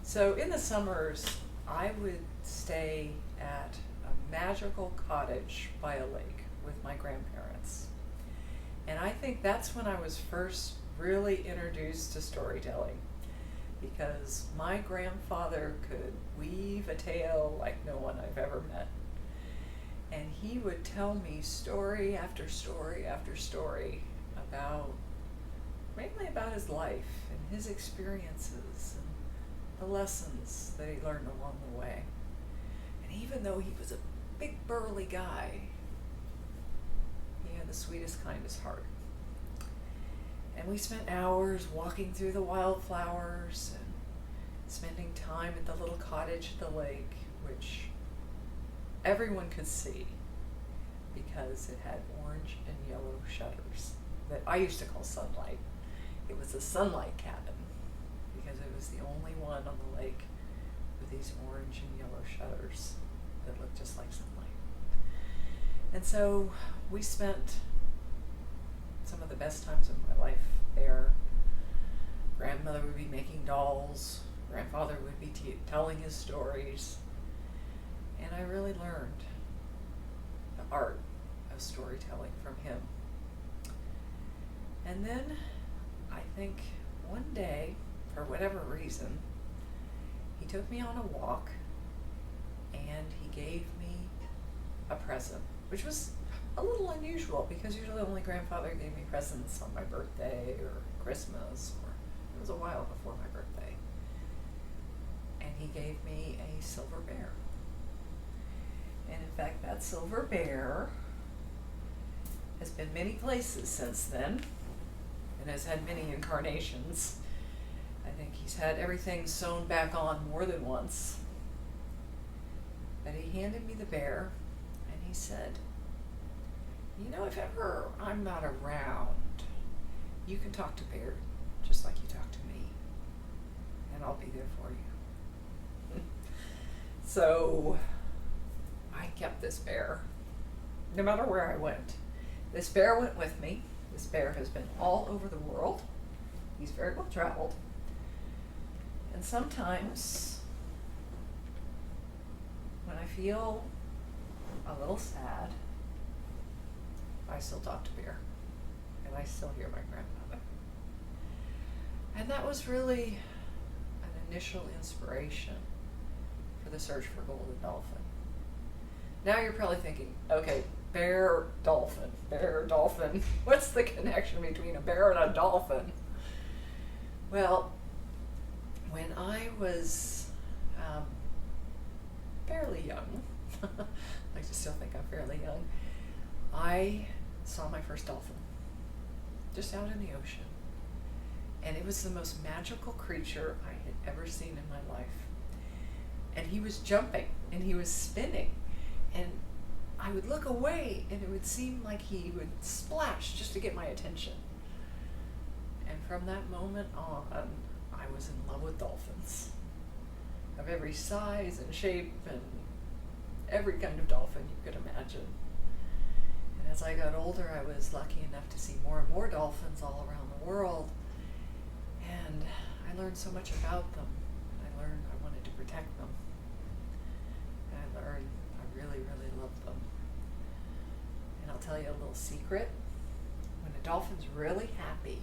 So in the summers, I would stay at a magical cottage by a lake with my grandparents. And I think that's when I was first really introduced to storytelling, because my grandfather could weave a tale like no one I've ever met. And he would tell me story after story after story about, mainly about his life and his experiences and the lessons that he learned along the way. And even though he was a big burly guy, he had the sweetest, kindest heart. And we spent hours walking through the wildflowers and spending time at the little cottage at the lake, which everyone could see because it had orange and yellow shutters that I used to call sunlight. It was a sunlight cabin because it was the only one on the lake with these orange and yellow shutters that looked just like sunlight. And so we spent some of the best times of my life there. Grandmother would be making dolls, grandfather would be telling his stories, and I really learned the art of storytelling from him. And then I think one day, for whatever reason, he took me on a walk and he gave me a present, which was a little unusual because usually only grandfather gave me presents on my birthday or Christmas, or it was a while before my birthday. And he gave me a silver bear. And in fact, that silver bear has been many places since then and has had many incarnations. I think he's had everything sewn back on more than once. But he handed me the bear and he said, you know, if ever I'm not around, you can talk to Bear just like you talk to me, and I'll be there for you. So I kept this bear no matter where I went. This bear went with me. This bear has been all over the world. He's very well traveled. And sometimes when I feel a little sad, I still talk to Bear, and I still hear my grandmother. And that was really an initial inspiration for the search for Golden Dolphin. Now you're probably thinking, okay, bear, dolphin, what's the connection between a bear and a dolphin? Well, when I was fairly young, I like to still think I'm fairly young, I saw my first dolphin just out in the ocean. And it was the most magical creature I had ever seen in my life. And he was jumping and he was spinning. And I would look away and it would seem like he would splash just to get my attention. And from that moment on, I was in love with dolphins of every size and shape and every kind of dolphin you could imagine. And as I got older, I was lucky enough to see more and more dolphins all around the world. And I learned so much about them. I learned I wanted to protect them. And I learned I really, really loved them. And I'll tell you a little secret. When a dolphin's really happy,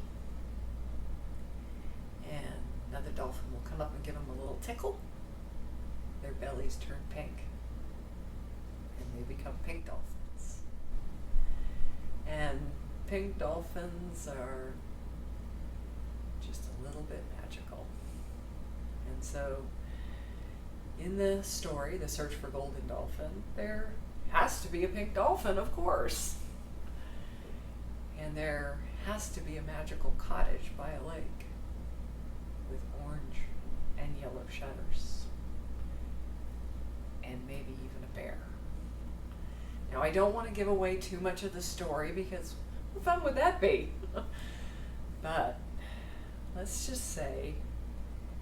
and another dolphin will come up and give them a little tickle, their bellies turn pink. And they become pink dolphins. And pink dolphins are just a little bit magical. And so in the story, The Search for Golden Dolphin, there has to be a pink dolphin, of course. And there has to be a magical cottage by a lake with orange and yellow shutters. And maybe even a bear. Now, I don't want to give away too much of the story because what fun would that be? But let's just say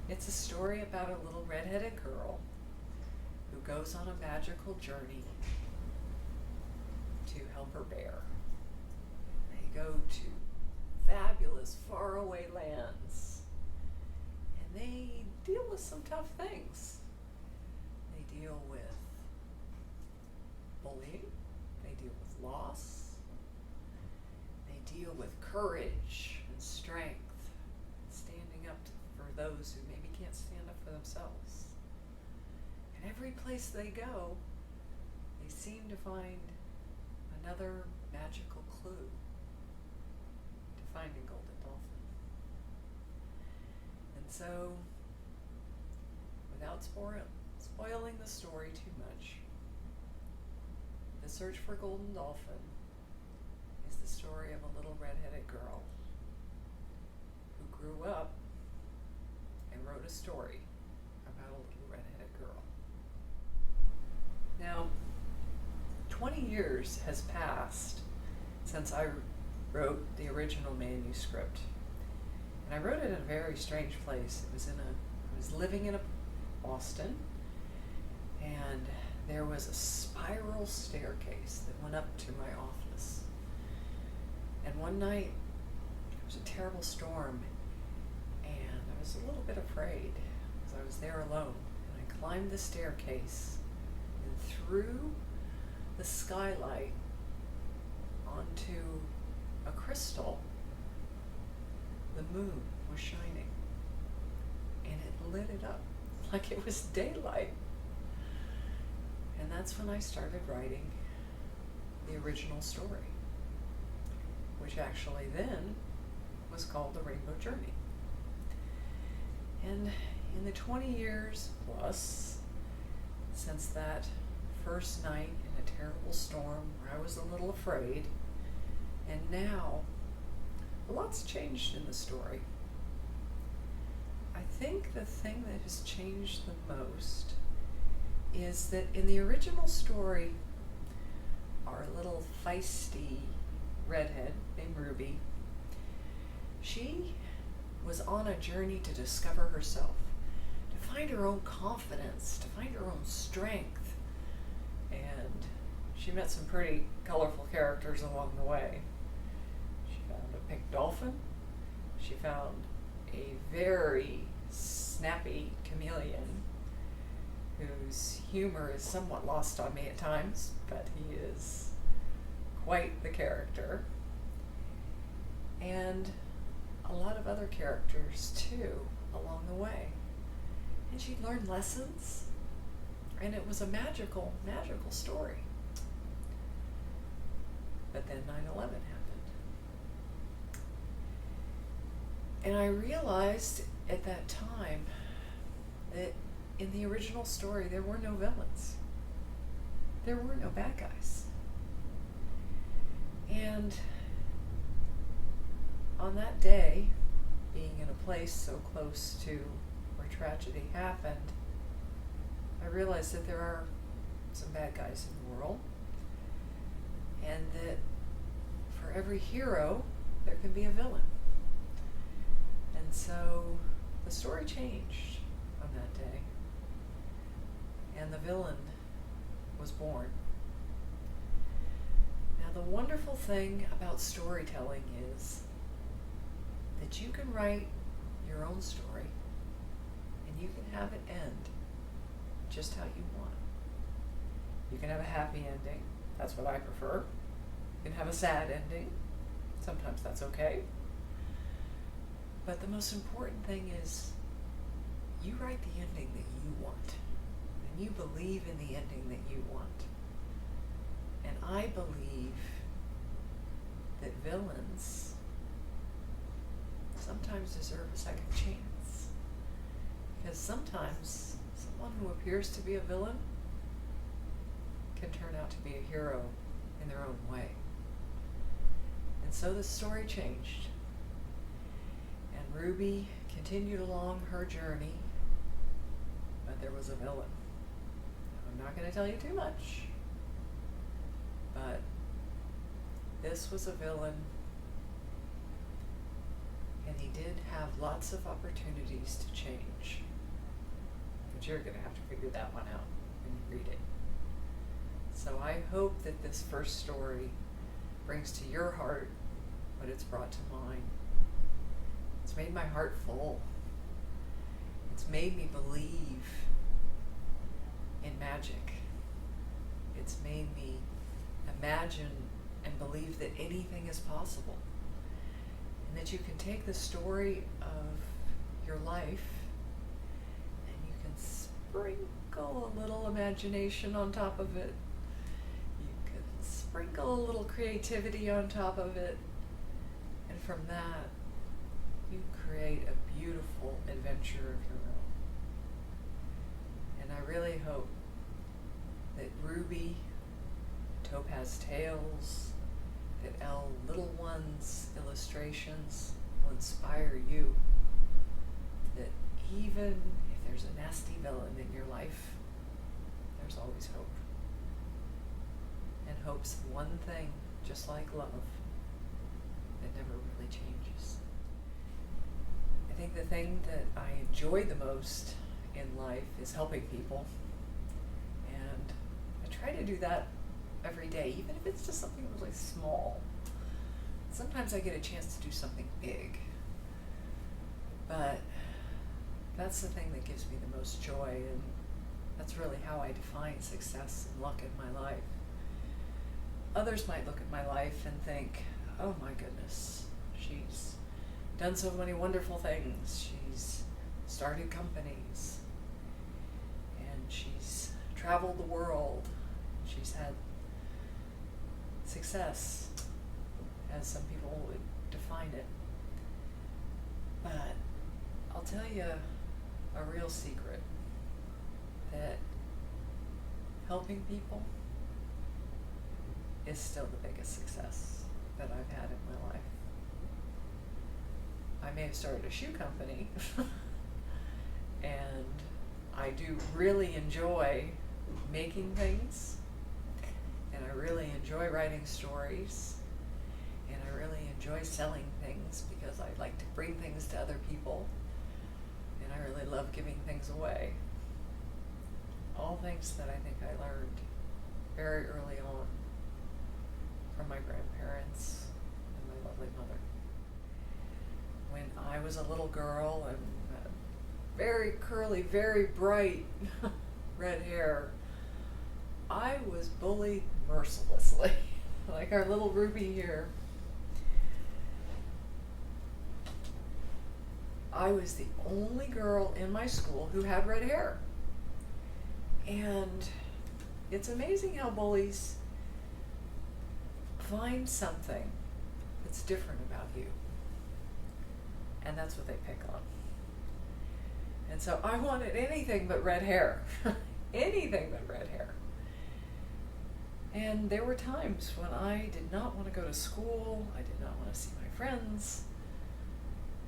it's a story about a little redheaded girl who goes on a magical journey to help her bear. They go to fabulous faraway lands, and And they deal with some tough things. They deal with bullying, they deal with loss, they deal with courage and strength, standing up for those who maybe can't stand up for themselves. And every place they go, they seem to find another magical clue to finding Golden Dolphin. And so, without spoiling the story too much, The Search for Golden Dolphin is the story of a little red-headed girl who grew up and wrote a story about a little red-headed girl. Now, 20 years has passed since I wrote the original manuscript. And I wrote it in a very strange place. I was living in Boston, and there was a spiral staircase that went up to my office. And one night, there was a terrible storm, and I was a little bit afraid because I was there alone. And I climbed the staircase, and through the skylight onto a crystal, the moon was shining, and it lit it up like it was daylight. And that's when I started writing the original story, which actually then was called The Rainbow Journey. And in the 20 years plus since that first night in a terrible storm where I was a little afraid, and now a lot's changed in the story. I think the thing that has changed the most is that in the original story, our little feisty redhead named Ruby, she was on a journey to discover herself, to find her own confidence, to find her own strength. And she met some pretty colorful characters along the way. She found a pink dolphin. She found a very snappy chameleon whose humor is somewhat lost on me at times, but he is quite the character. And a lot of other characters too along the way. And she learned lessons, and it was a magical, magical story. But then 9/11 happened. And I realized at that time that in the original story there were no villains. There were no bad guys. And on that day, being in a place so close to where tragedy happened, I realized that there are some bad guys in the world, and that for every hero, there can be a villain. And so the story changed on that day, and the villain was born. Now, the wonderful thing about storytelling is that you can write your own story, and you can have it end just how you want. You can have a happy ending. That's what I prefer. You can have a sad ending. Sometimes that's okay. But the most important thing is you write the ending that you want, and you believe in the ending that you want. And I believe that villains sometimes deserve a second chance, because sometimes someone who appears to be a villain can turn out to be a hero in their own way. And so the story changed, and Ruby continued along her journey, but there was a villain. I'm not going to tell you too much, but this was a villain, and he did have lots of opportunities to change. But you're going to have to figure that one out when you read it. So I hope that this first story brings to your heart what it's brought to mine. It's made my heart full. It's made me believe in magic. It's made me imagine and believe that anything is possible. And that you can take the story of your life and you can sprinkle a little imagination on top of it. You can sprinkle a little creativity on top of it. And from that, you create a beautiful adventure of your own. And I really hope that Ruby, Topaz Tales, that Elle Little Ones illustrations will inspire you. That even if there's a nasty villain in your life, there's always hope. And hope's one thing, just like love, that never really changes. I think the thing that I enjoy the most in life is helping people. And I try to do that every day, even if it's just something really small. Sometimes I get a chance to do something big. But that's the thing that gives me the most joy, and that's really how I define success and luck in my life. Others might look at my life and think, oh my goodness, she's done so many wonderful things. She's started companies, and she's traveled the world. She's had success, as some people would define it. But I'll tell you a real secret, that helping people is still the biggest success that I've had in my life. I may have started a shoe company, and I do really enjoy making things, and I really enjoy writing stories, and I really enjoy selling things because I like to bring things to other people, and I really love giving things away. All things that I think I learned very early on from my grandparents and my lovely mother. When I was a little girl and had very curly, very bright red hair, I was bullied mercilessly, like our little Ruby here. I was the only girl in my school who had red hair. And it's amazing how bullies find something that's different about you. And that's what they pick on. And so I wanted anything but red hair. Anything but red hair. And there were times when I did not want to go to school. I did not want to see my friends.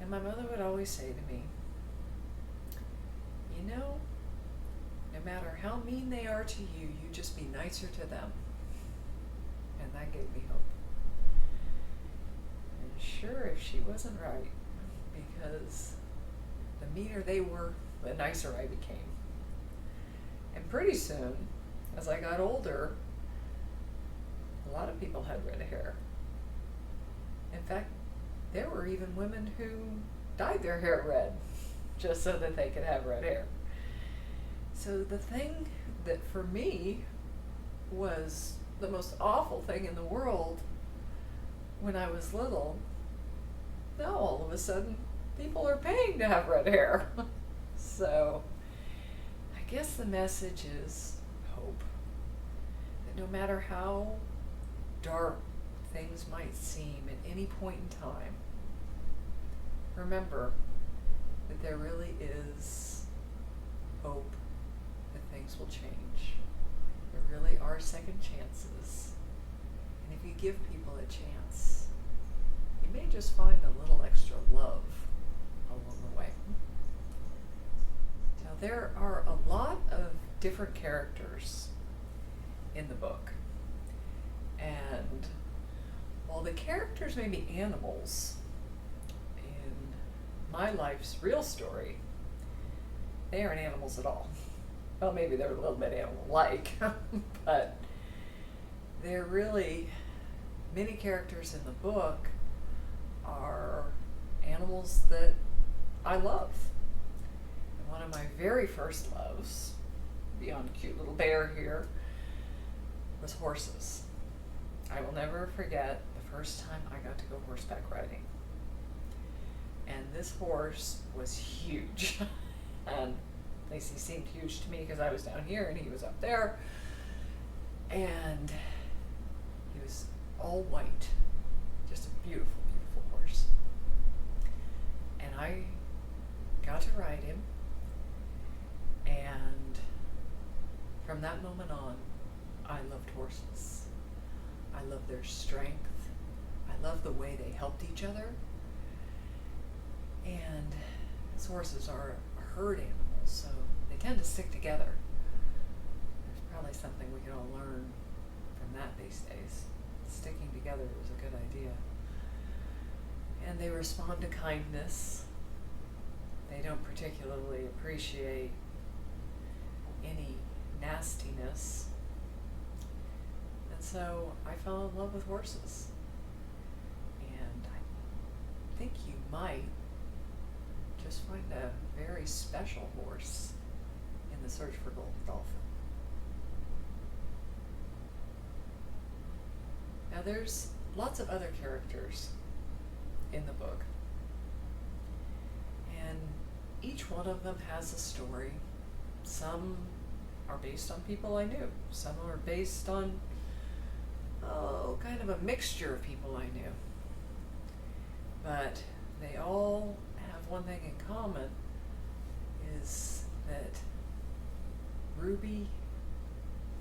And my mother would always say to me, you know, no matter how mean they are to you, you just be nicer to them. And that gave me hope. And sure, if she wasn't right, because the meaner they were, the nicer I became. And pretty soon, as I got older, a lot of people had red hair. In fact, there were even women who dyed their hair red just so that they could have red hair. So the thing that for me was the most awful thing in the world when I was little, now all of a sudden people are paying to have red hair. So I guess the message is hope. That no matter how dark things might seem at any point in time, remember that there really is hope that things will change. There really are second chances. And if you give people a chance, you may just find a little extra love along the way. Now, there are a lot of different characters in the book. And while the characters may be animals in my life's real story, they aren't animals at all. Well, maybe they're a little bit animal-like, but they're really, many characters in the book are animals that I love. And one of my very first loves, beyond cute little bear here, was horses. I will never forget the first time I got to go horseback riding. And this horse was huge. And at least he seemed huge to me because I was down here and he was up there. And he was all white. Just a beautiful, beautiful horse. And I got to ride him. And from that moment on, I loved horses. I loved their strength. I loved the way they helped each other. And as horses are herd animals, so they tend to stick together. There's probably something we can all learn from that these days. Sticking together is a good idea. And they respond to kindness. They don't particularly appreciate any nastiness. And so I fell in love with horses. And I think you might just find a very special horse in the search for Golden Dolphin. Now there's lots of other characters in the book, and each one of them has a story. Some are based on people I knew. Some are based on, kind of a mixture of people I knew. But they all have one thing in common, is that Ruby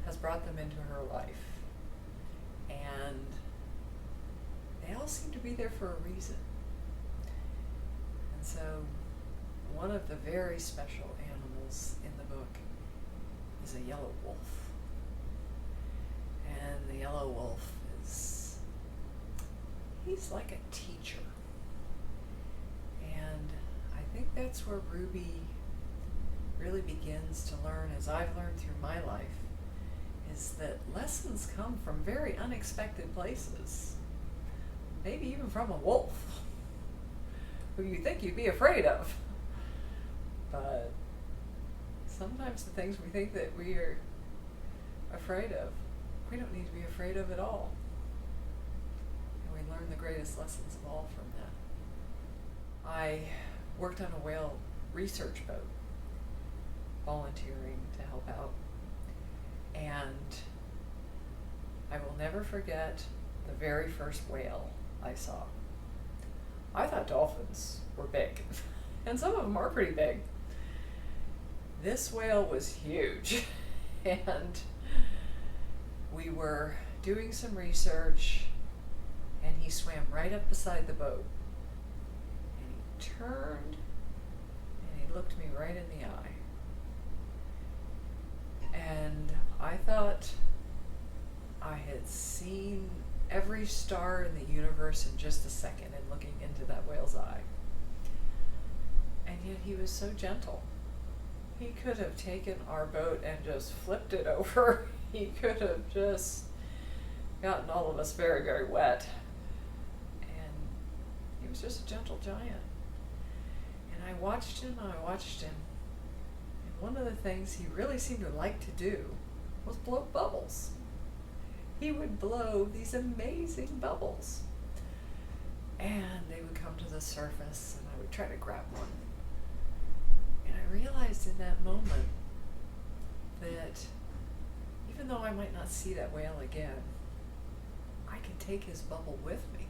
has brought them into her life. And they all seem to be there for a reason. And so one of the very special animals in the book is a yellow wolf. And the yellow wolf he's like a teacher. And I think that's where Ruby really begins to learn, as I've learned through my life, is that lessons come from very unexpected places. Maybe even from a wolf, who you think you'd be afraid of. But sometimes the things we think that we are afraid of, we don't need to be afraid of at all. And we learn the greatest lessons of all from that. I worked on a whale research boat, volunteering to help out. And I will never forget the very first whale I saw. I thought dolphins were big, and some of them are pretty big. This whale was huge, and we were doing some research, and he swam right up beside the boat. And he turned, and he looked me right in the eye. And I thought I had seen every star in the universe in just a second in looking into that whale's eye. And yet he was so gentle. He could have taken our boat and just flipped it over. He could have just gotten all of us very, very wet. And he was just a gentle giant. And I watched him, and one of the things he really seemed to like to do was blow bubbles. He would blow these amazing bubbles. And they would come to the surface, and I would try to grab one. And I realized in that moment that even though I might not see that whale again, I can take his bubble with me.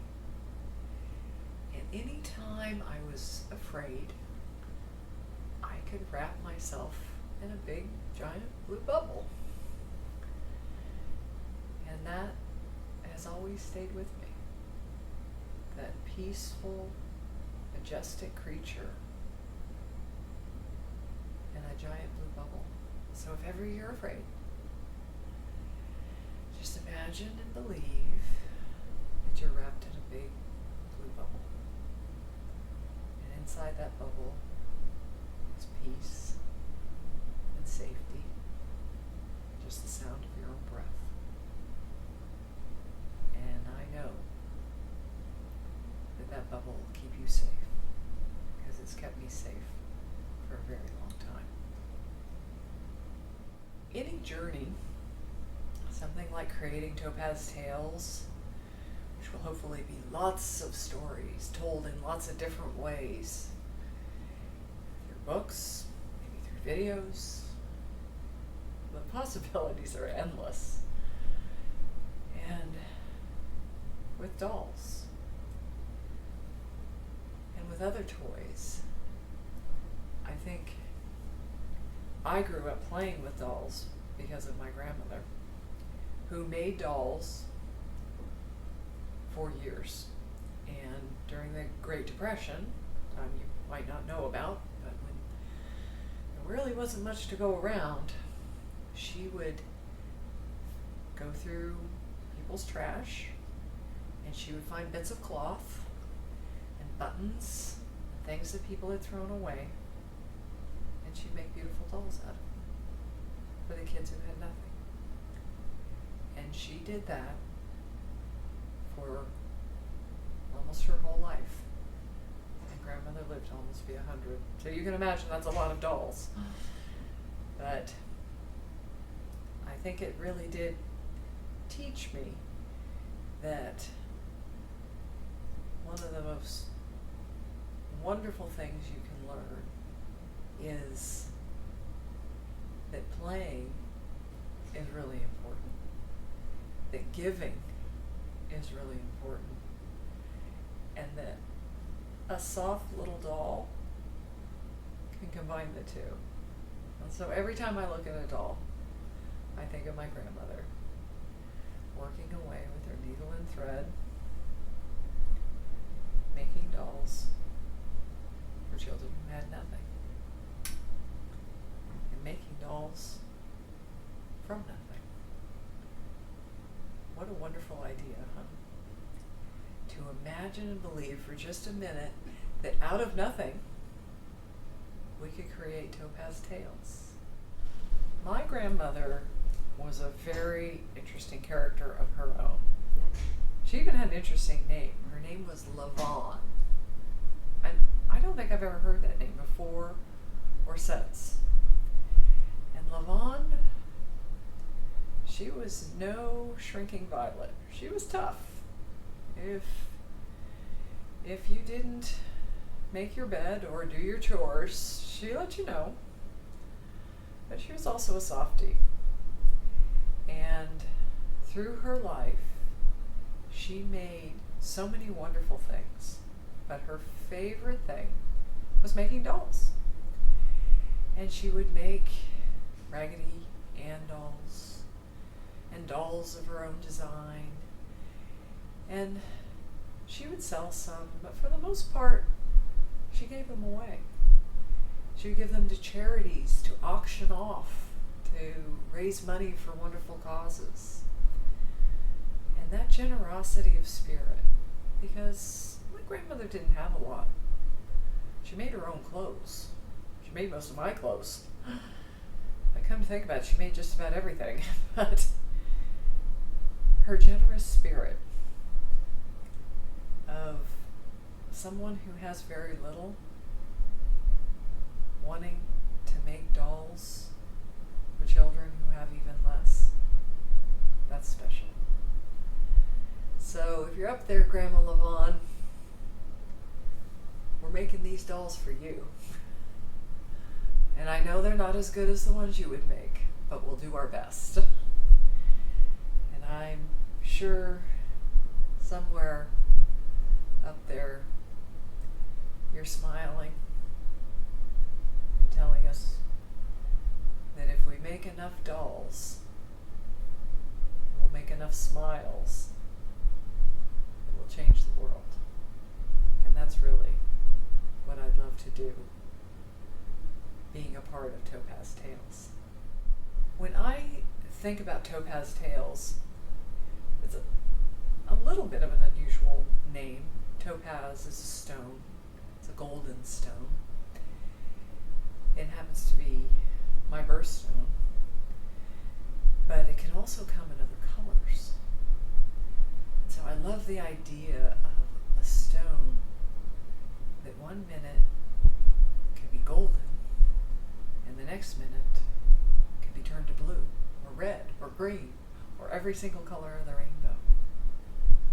And any time I was afraid, I could wrap myself in a big, giant blue bubble. And that has always stayed with me. That peaceful, majestic creature in a giant blue bubble. So if ever you're afraid, just imagine and believe that you're wrapped in a big blue bubble. And inside that bubble is peace and safety, just the sound of your own breath. And I know that bubble will keep you safe, because it's kept me safe for a very long time. unique journey, something like creating Topaz Tales, which will hopefully be lots of stories told in lots of different ways, through books, maybe through videos. The possibilities are endless. And with dolls, and with other toys. I think I grew up playing with dolls because of my grandmother, who made dolls for years. And during the Great Depression, you might not know about, but when there really wasn't much to go around, she would go through people's trash, and she would find bits of cloth and buttons, and things that people had thrown away, and she'd make beautiful dolls out of them for the kids who had nothing. And she did that for almost her whole life. And grandmother lived to almost be 100. So you can imagine that's a lot of dolls. But I think it really did teach me that one of the most wonderful things you can learn is that playing is really important, that giving is really important, and that a soft little doll can combine the two. And so every time I look at a doll, I think of my grandmother working away with her needle and thread, making dolls for children who had nothing, and making dolls from nothing. What a wonderful idea, huh? To imagine and believe for just a minute that out of nothing we could create Topaz Tales. My grandmother was a very interesting character of her own. She even had an interesting name. Her name was Lavon. And I don't think I've ever heard that name before or since. And Lavon, she was no shrinking violet. She was tough. If you didn't make your bed or do your chores, she let you know. But she was also a softie. And through her life, she made so many wonderful things. But her favorite thing was making dolls. And she would make Raggedy Ann dolls and dolls of her own design. And she would sell some, but for the most part, she gave them away. She would give them to charities, to auction off, to raise money for wonderful causes. And that generosity of spirit, because my grandmother didn't have a lot. She made her own clothes. She made most of my clothes. I come to think about it, she made just about everything. But her generous spirit of someone who has very little, wanting to make dolls for children who have even less, that's special. So if you're up there, Grandma Lavon, we're making these dolls for you. And I know they're not as good as the ones you would make, but we'll do our best. And I'm sure somewhere up there you're smiling and telling us that if we make enough dolls, we'll make enough smiles, it will change the world. And that's really what I'd love to do, being a part of Topaz Tales. When I think about Topaz Tales, it's a little bit of an unusual name. Topaz is a stone. It's a golden stone. It happens to be my birthstone, but it can also come in other colors. And so I love the idea of a stone that one minute could be golden and the next minute could be turned to blue. every single color of the rainbow.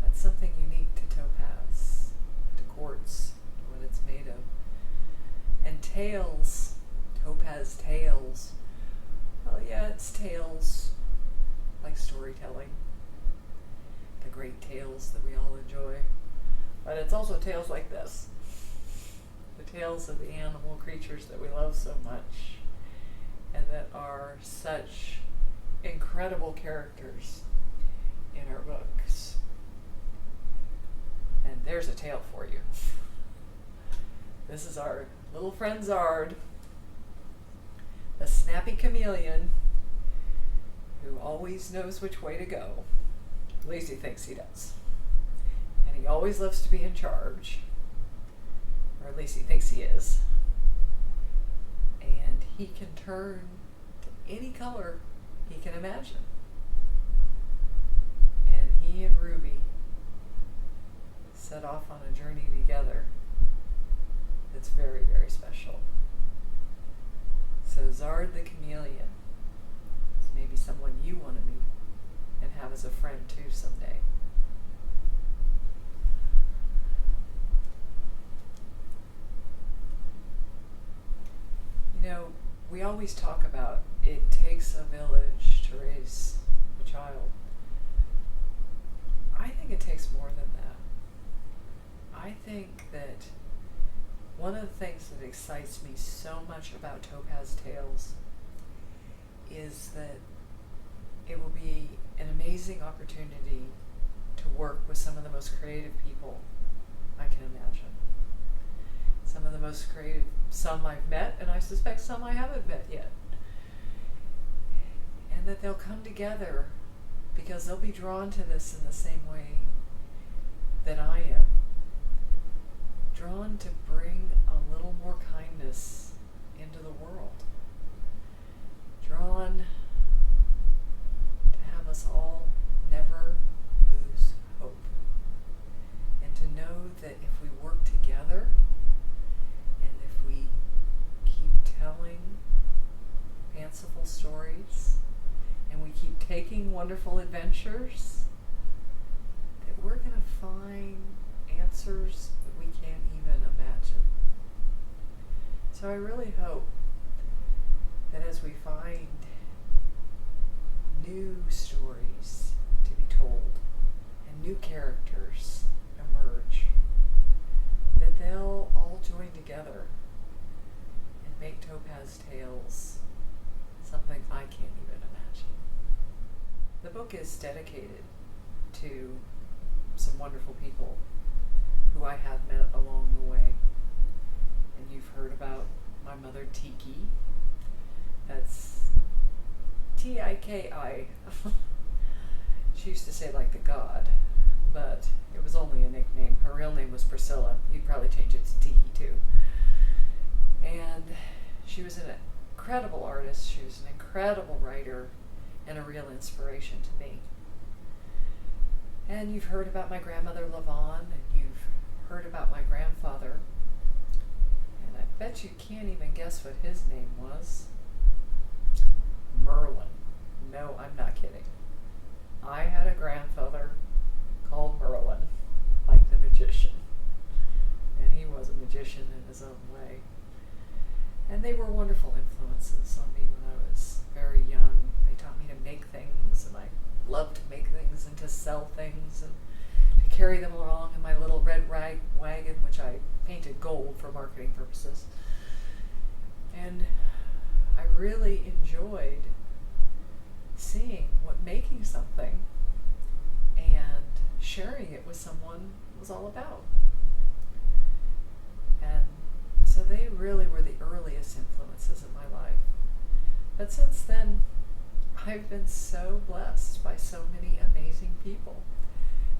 That's something unique to topaz, to quartz, what it's made of. And tails, topaz tails. Well, yeah, it's tales like storytelling, the great tales that we all enjoy. But it's also tales like this, the tales of the animal creatures that we love so much and that are such incredible characters in our books. And there's a tale for you. This is our little friend Zard, the snappy chameleon who always knows which way to go. At least he thinks he does. And he always loves to be in charge. Or at least he thinks he is. And he can turn to any color he can imagine. And he and Ruby set off on a journey together that's very, very special. So Zard the chameleon is maybe someone you want to meet and have as a friend too someday. You know, we always talk about it takes a village to raise a child. I think it takes more than that. I think that one of the things that excites me so much about Topaz Tales is that it will be an amazing opportunity to work with some of the most creative people I can imagine. Some of the most creative, some I've met, and I suspect some I haven't met yet. And that they'll come together because they'll be drawn to this in the same way that I am. Drawn to bring a little more kindness into the world. Drawn to have us all never lose hope. And to know that if we work together, and if we keep telling fanciful stories, and we keep taking wonderful adventures, that we're going to find answers that we can't even imagine. So I really hope that as we find new stories to be told and new characters emerge, that they'll all join together and make Topaz Tales something I can't even imagine. The book is dedicated to some wonderful people who I have met along the way. And you've heard about my mother, Tiki. That's T-I-K-I. She used to say like the god, but it was only a nickname. Her real name was Priscilla. You'd probably change it to Tiki too. And she was an incredible artist. She was an incredible writer and a real inspiration to me. And you've heard about my grandmother, Lavon, and you've heard about my grandfather. And I bet you can't even guess what his name was. Merlin. No, I'm not kidding. I had a grandfather called Merlin, like the magician. And he was a magician in his own way. And they were wonderful influences on me when I was very young. They taught me to make things, and I loved to make things and to sell things and to carry them along in my little red wagon, which I painted gold for marketing purposes. And I really enjoyed seeing what making something and sharing it with someone was all about. And so they really were the earliest influences in my life. But since then, I've been so blessed by so many amazing people.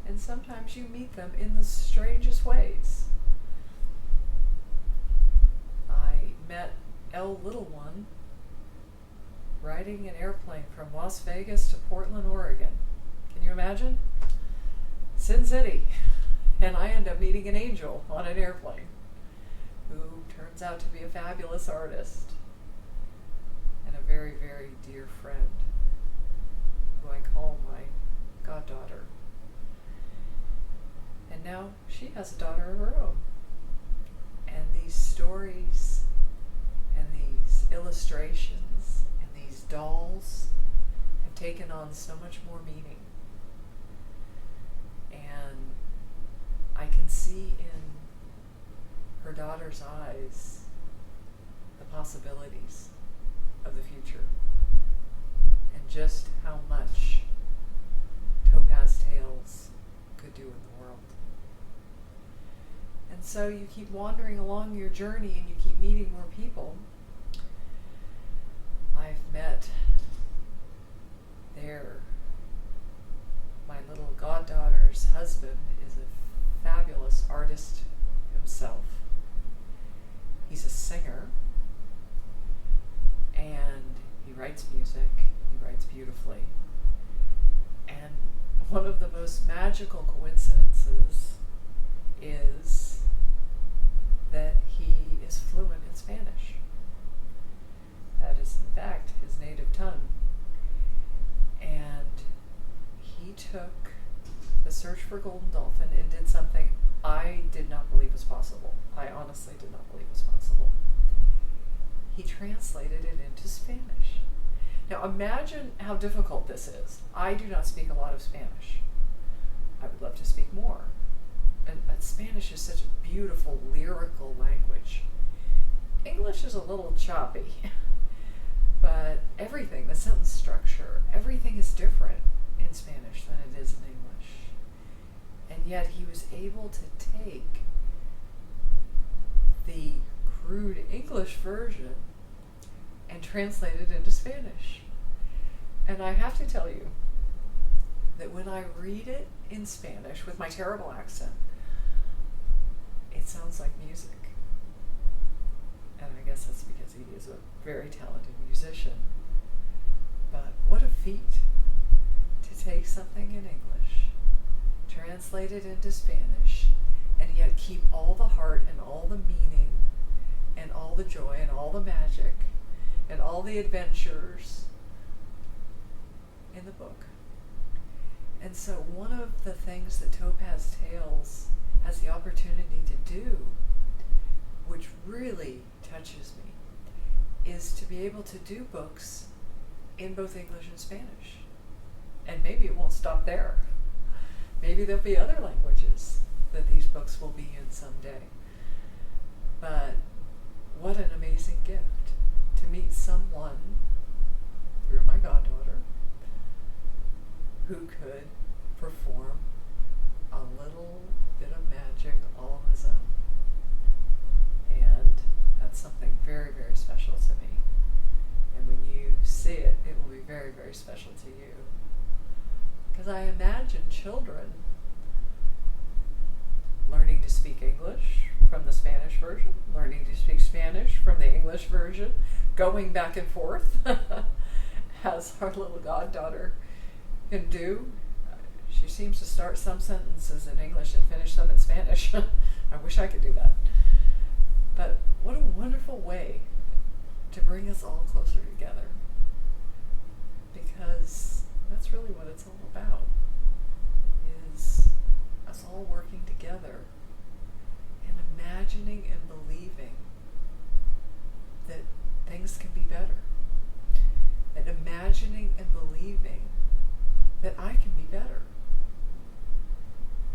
And sometimes you meet them in the strangest ways. I met L. Little One riding an airplane from Las Vegas to Portland, Oregon. Can you imagine? Sin City. And I end up meeting an angel on an airplane who turns out to be a fabulous artist and a very, very dear friend who I call my goddaughter. And now she has a daughter of her own. And these stories and these illustrations and these dolls have taken on so much more meaning. And I can see in her daughter's eyes the possibilities of the future and just how much Topaz Tales could do in the world. And so you keep wandering along your journey and you keep meeting more people. I've met my little goddaughter's husband is a fabulous artist himself. He's a singer, and he writes music, he writes beautifully. And one of the most magical coincidences is that he is fluent in Spanish. That is, in fact, his native tongue. And he took the search for Golden Dolphin and did something I did not believe was possible. I honestly did not believe was possible. He translated it into Spanish. Now imagine how difficult this is. I do not speak a lot of Spanish. I would love to speak more. But Spanish is such a beautiful, lyrical language. English is a little choppy. But everything, the sentence structure, everything is different in Spanish than it is in English. And yet he was able to take the crude English version and translate it into Spanish. And I have to tell you that when I read it in Spanish with my terrible accent, it sounds like music. And I guess that's because he is a very talented musician. But what a feat to take something in English, translate it into Spanish, and yet keep all the heart and all the meaning and all the joy and all the magic and all the adventures in the book. And so one of the things that Topaz Tales has the opportunity to do, which really touches me, is to be able to do books in both English and Spanish. And maybe it won't stop there. Maybe there'll be other languages that these books will be in someday. But what an amazing gift to meet someone through my goddaughter who could perform a little bit of magic all on his own. And that's something very, very special to me. And when you see it, it will be very, very special to you. Because I imagine children learning to speak English from the Spanish version, learning to speak Spanish from the English version, going back and forth, as our little goddaughter can do. She seems to start some sentences in English and finish them in Spanish. I wish I could do that. But what a wonderful way to bring us all closer together. Because that's really what it's all about, is us all working together and imagining and believing that things can be better. And imagining and believing that I can be better.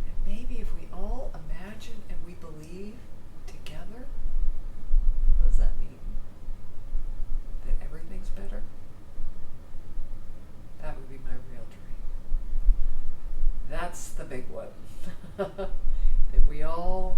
And maybe if we all imagine and we believe together, what does that mean? That everything's better? That would be my real dream. That's the big one. That we all